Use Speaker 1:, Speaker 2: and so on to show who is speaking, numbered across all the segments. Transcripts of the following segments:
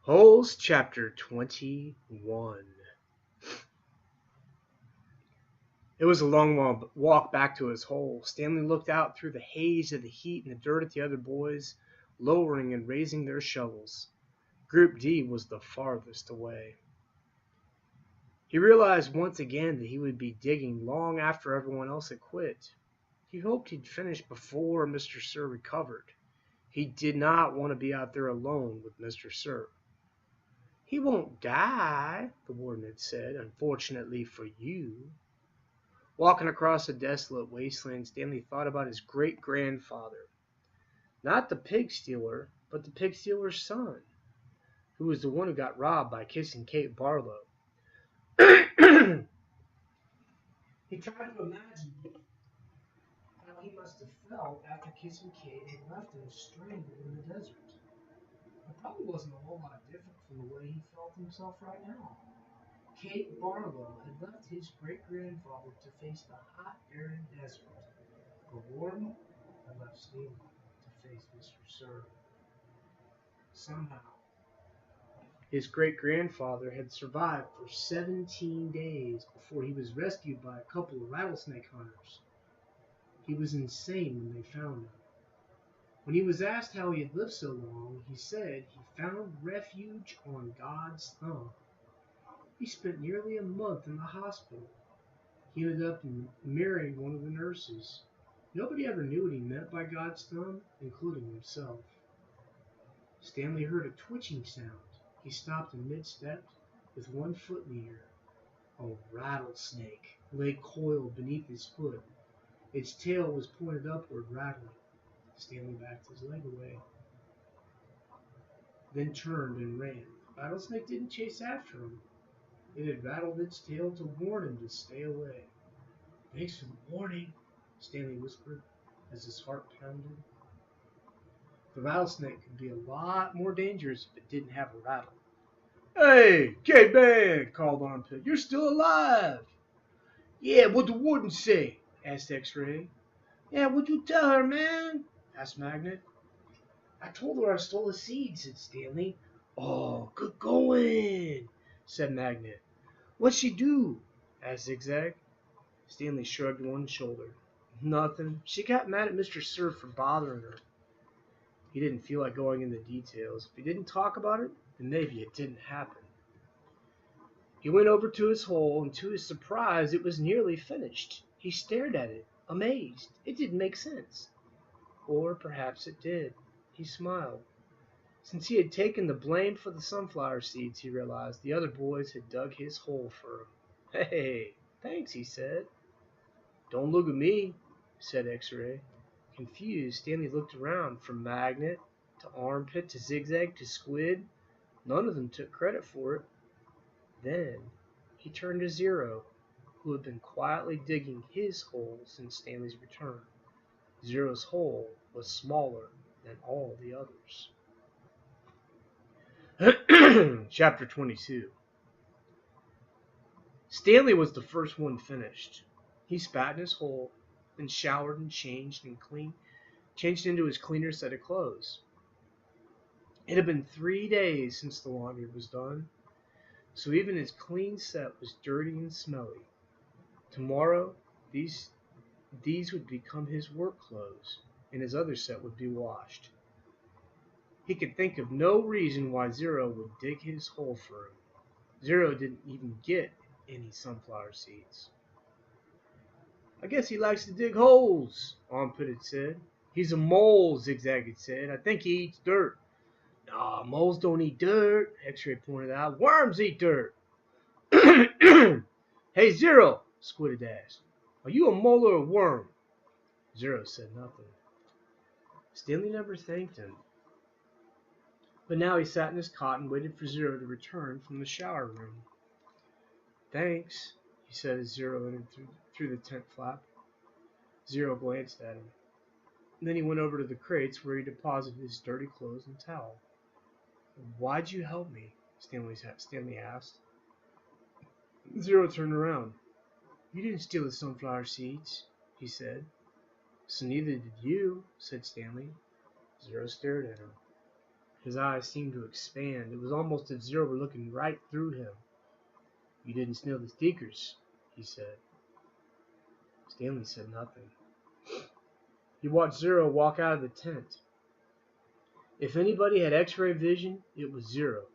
Speaker 1: Holes, Chapter 21. It was a long walk back to his hole. Stanley looked out through the haze of the heat and the dirt at the other boys, lowering and raising their shovels. Group D was the farthest away. He realized once again that he would be digging long after everyone else had quit. He hoped he'd finish before Mr. Sir recovered. He did not want to be out there alone with Mr. Sir. "He won't die," the warden had said, "unfortunately for you." Walking across a desolate wasteland, Stanley thought about his great-grandfather. Not the pig stealer, but the pig stealer's son, who was the one who got robbed by kissing Kate Barlow. He tried to imagine how he must have felt after kissing Kate had left him stranded in the desert. It probably wasn't a whole lot different from the way he felt himself right now. Kate Barlow had left his great-grandfather to face the hot, arid desert. The warden had left Stanley to face Mr. Sir. Somehow, his great-grandfather had survived for 17 days before he was rescued by a couple of rattlesnake hunters. He was insane when they found him. When he was asked how he had lived so long, he said he found refuge on God's thumb. He spent nearly a month in the hospital. He ended up marrying one of the nurses. Nobody ever knew what he meant by God's thumb, including himself. Stanley heard a twitching sound. He stopped in mid-step with one foot in the air. A rattlesnake lay coiled beneath his foot. Its tail was pointed upward, rattling. Stanley backed his leg away, then turned and ran. The rattlesnake didn't chase after him. It had rattled its tail to warn him to stay away. "Thanks for the warning," Stanley whispered as his heart pounded. The rattlesnake could be a lot more dangerous if it didn't have a rattle. "Hey, K-Man!" called Armpit. "You're still alive!" "Yeah, what'd the warden say?" asked X-Ray. "Yeah, what'd you tell her, man?" asked Magnet. "I told her I stole a seed," said Stanley. "Oh, good going," said Magnet. "What'd she do?" asked Zigzag. Stanley shrugged one shoulder. "Nothing. She got mad at Mr. Sir for bothering her." He didn't feel like going into details. If he didn't talk about it, then maybe it didn't happen. He went over to his hole, and to his surprise, it was nearly finished. He stared at it, amazed. It didn't make sense. Or perhaps it did. He smiled. Since he had taken the blame for the sunflower seeds, he realized the other boys had dug his hole for him. "Hey, thanks," he said. "Don't look at me," said X-Ray. Confused, Stanley looked around, from Magnet to Armpit to Zigzag to Squid. None of them took credit for it. Then he turned to Zero, who had been quietly digging his hole since Stanley's return. Zero's hole was smaller than all the others. Chapter 22. Stanley was the first one finished. He spat in his hole, then showered and changed into his cleaner set of clothes. It had been 3 days since the laundry was done, so even his clean set was dirty and smelly. Tomorrow, these would become his work clothes, and his other set would be washed. He could think of no reason why Zero would dig his hole for him. Zero didn't even get any sunflower seeds. "I guess he likes to dig holes," Armpit had said. "He's a mole," Zigzag had said. "I think he eats dirt." "Nah, moles don't eat dirt," X-Ray pointed out. "Worms eat dirt." "Hey, Zero," Squid had asked. "Are you a mole or a worm?" Zero said nothing. Stanley never thanked him. But now he sat in his cot and waited for Zero to return from the shower room. "Thanks," he said as Zero entered through the tent flap. Zero glanced at him. Then he went over to the crates where he deposited his dirty clothes and towel. "Why'd you help me?" Stanley asked. Zero turned around. "You didn't steal the sunflower seeds," he said. "So neither did you," said Stanley. Zero stared at him. His eyes seemed to expand. It was almost as if Zero were looking right through him. "You didn't steal the stickers," he said. Stanley said nothing. He watched Zero walk out of the tent. If anybody had X-ray vision, it was Zero.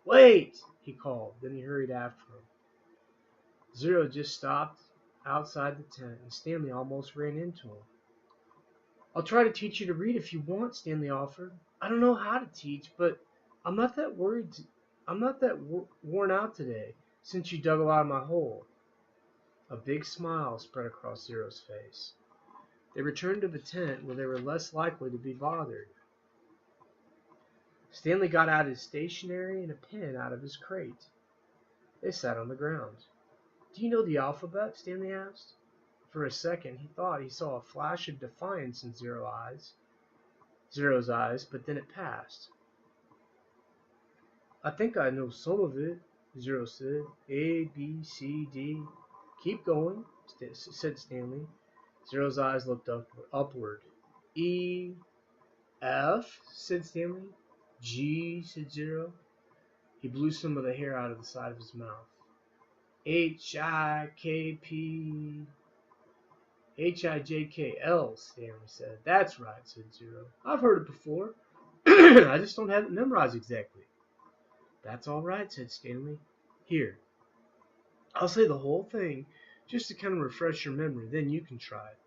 Speaker 1: "Wait!" he called. Then he hurried after him. Zero just stopped outside the tent, and Stanley almost ran into him. "I'll try to teach you to read if you want," Stanley offered. "I don't know how to teach, but I'm not that worn out today since you dug out of my hole." A big smile spread across Zero's face. They returned to the tent where they were less likely to be bothered. Stanley got out his stationery and a pen out of his crate. They sat on the ground. "Do you know the alphabet?" Stanley asked. For a second, he thought he saw a flash of defiance in Zero's eyes, but then it passed. "I think I know some of it," Zero said. "A, B, C, D. "Keep going," said Stanley. Zero's eyes looked upward. "E, F," said Stanley. "G," said Zero. He blew some of the hair out of the side of his mouth. "H-I-J-K-L," Stanley said. "That's right," said Zero. "I've heard it before. I just don't have it memorized exactly." "That's all right," said Stanley. "Here, I'll say the whole thing just to kind of refresh your memory, then you can try it."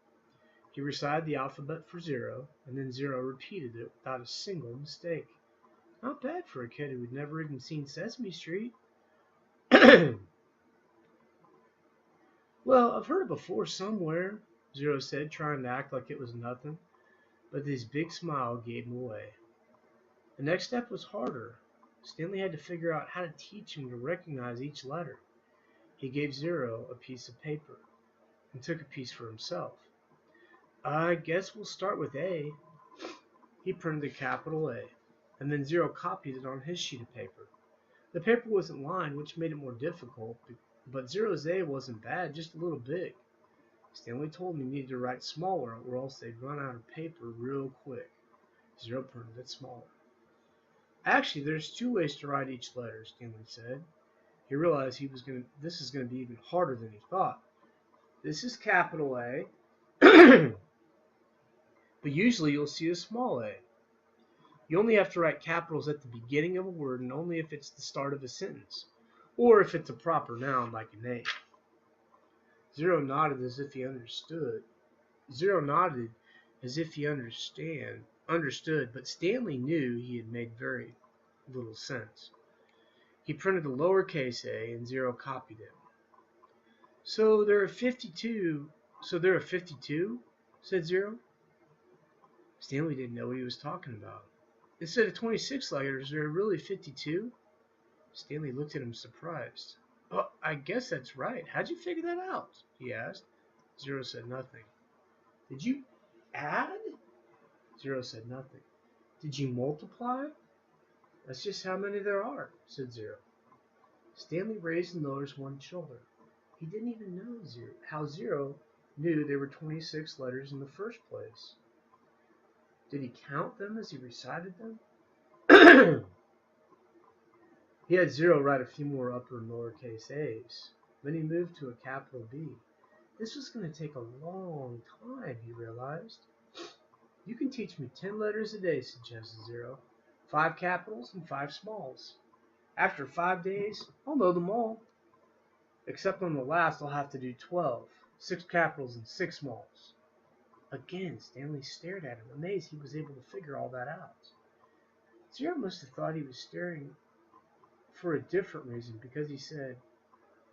Speaker 1: He recited the alphabet for Zero, and then Zero repeated it without a single mistake. Not bad for a kid who had never even seen Sesame Street. "Well, I've heard it before somewhere," Zero said, trying to act like it was nothing, but his big smile gave him away. The next step was harder. Stanley had to figure out how to teach him to recognize each letter. He gave Zero a piece of paper and took a piece for himself. "I guess we'll start with A." He printed a capital A, and then Zero copied it on his sheet of paper. The paper wasn't lined, which made it more difficult, but Zero's A wasn't bad, just a little big. Stanley told him he needed to write smaller, or else they'd run out of paper real quick. Zero printed it smaller. "Actually, there's 2 ways to write each letter," Stanley said. He realized this is going to be even harder than he thought. "This is capital A, but usually you'll see a small a. You only have to write capitals at the beginning of a word and only if it's the start of a sentence, or if it's a proper noun like a name." Zero nodded as if he understood. Understood, but Stanley knew he had made very little sense. He printed a lowercase a, and Zero copied it. So there are 52, said Zero. Stanley didn't know what he was talking about. "Instead of 26 letters, there are really 52? Stanley looked at him surprised. "Oh, I guess that's right. How'd you figure that out?" he asked. Zero said nothing. "Did you add?" Zero said nothing. "Did you multiply?" "That's just how many there are," said Zero. Stanley raised and lowered one shoulder. He didn't even know how Zero knew there were 26 letters in the first place. Did he count them as he recited them? He had Zero write a few more upper and lowercase a's. Then he moved to a capital B. This was going to take a long time, he realized. "You can teach me 10 letters a day," suggested Zero. 5 capitals and 5 smalls. After 5 days, I'll know them all. Except on the last, I'll have to do 12. 6 capitals and 6 smalls. Again, Stanley stared at him, amazed he was able to figure all that out. Zero must have thought he was staring for a different reason, because he said,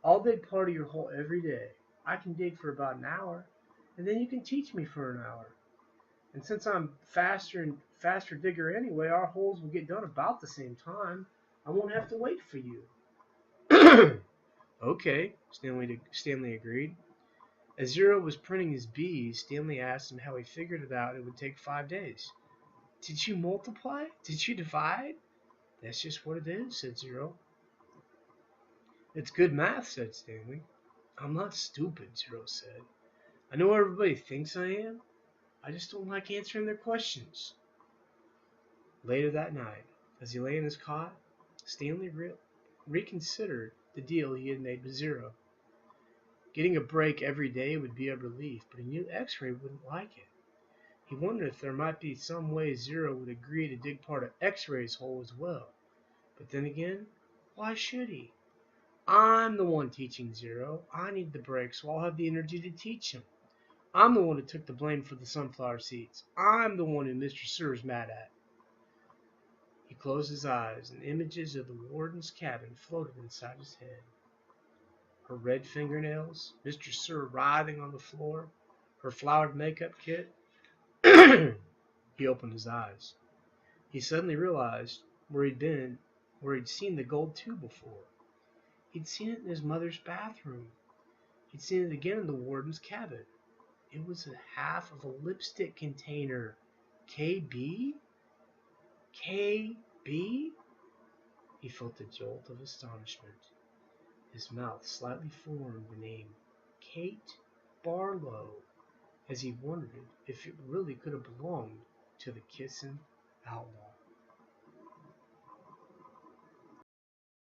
Speaker 1: "I'll dig part of your hole every day. I can dig for about an hour, and then you can teach me for an hour. And since I'm faster digger anyway, our holes will get done about the same time. I won't have to wait for you." "Okay," Stanley agreed. As Zero was printing his B's, Stanley asked him how he figured it out it would take 5 days. "Did you multiply? Did you divide?" "That's just what it is," said Zero. "It's good math," said Stanley. "I'm not stupid," Zero said. "I know everybody thinks I am. I just don't like answering their questions." Later that night, As he lay in his cot, Stanley reconsidered the deal he had made with Zero. Getting a break every day would be a relief, but he knew X-Ray wouldn't like it. He wondered if there might be some way Zero would agree to dig part of X-Ray's hole as well. But then again, why should he? I'm the one teaching Zero. I need the break, so I'll have the energy to teach him. I'm the one who took the blame for the sunflower seeds. I'm the one who Mr. Sir's mad at. He closed his eyes, and images of the warden's cabin floated inside his head. Her red fingernails, Mr. Sir writhing on the floor, her flowered makeup kit. He opened his eyes. He suddenly realized where he'd seen the gold tube before. He'd seen it in his mother's bathroom. He'd seen it again in the warden's cabin. It was a half of a lipstick container. KB? KB? He felt a jolt of astonishment. His mouth slightly formed the name Kate Barlow, as he wondered if it really could have belonged to the kissing outlaw.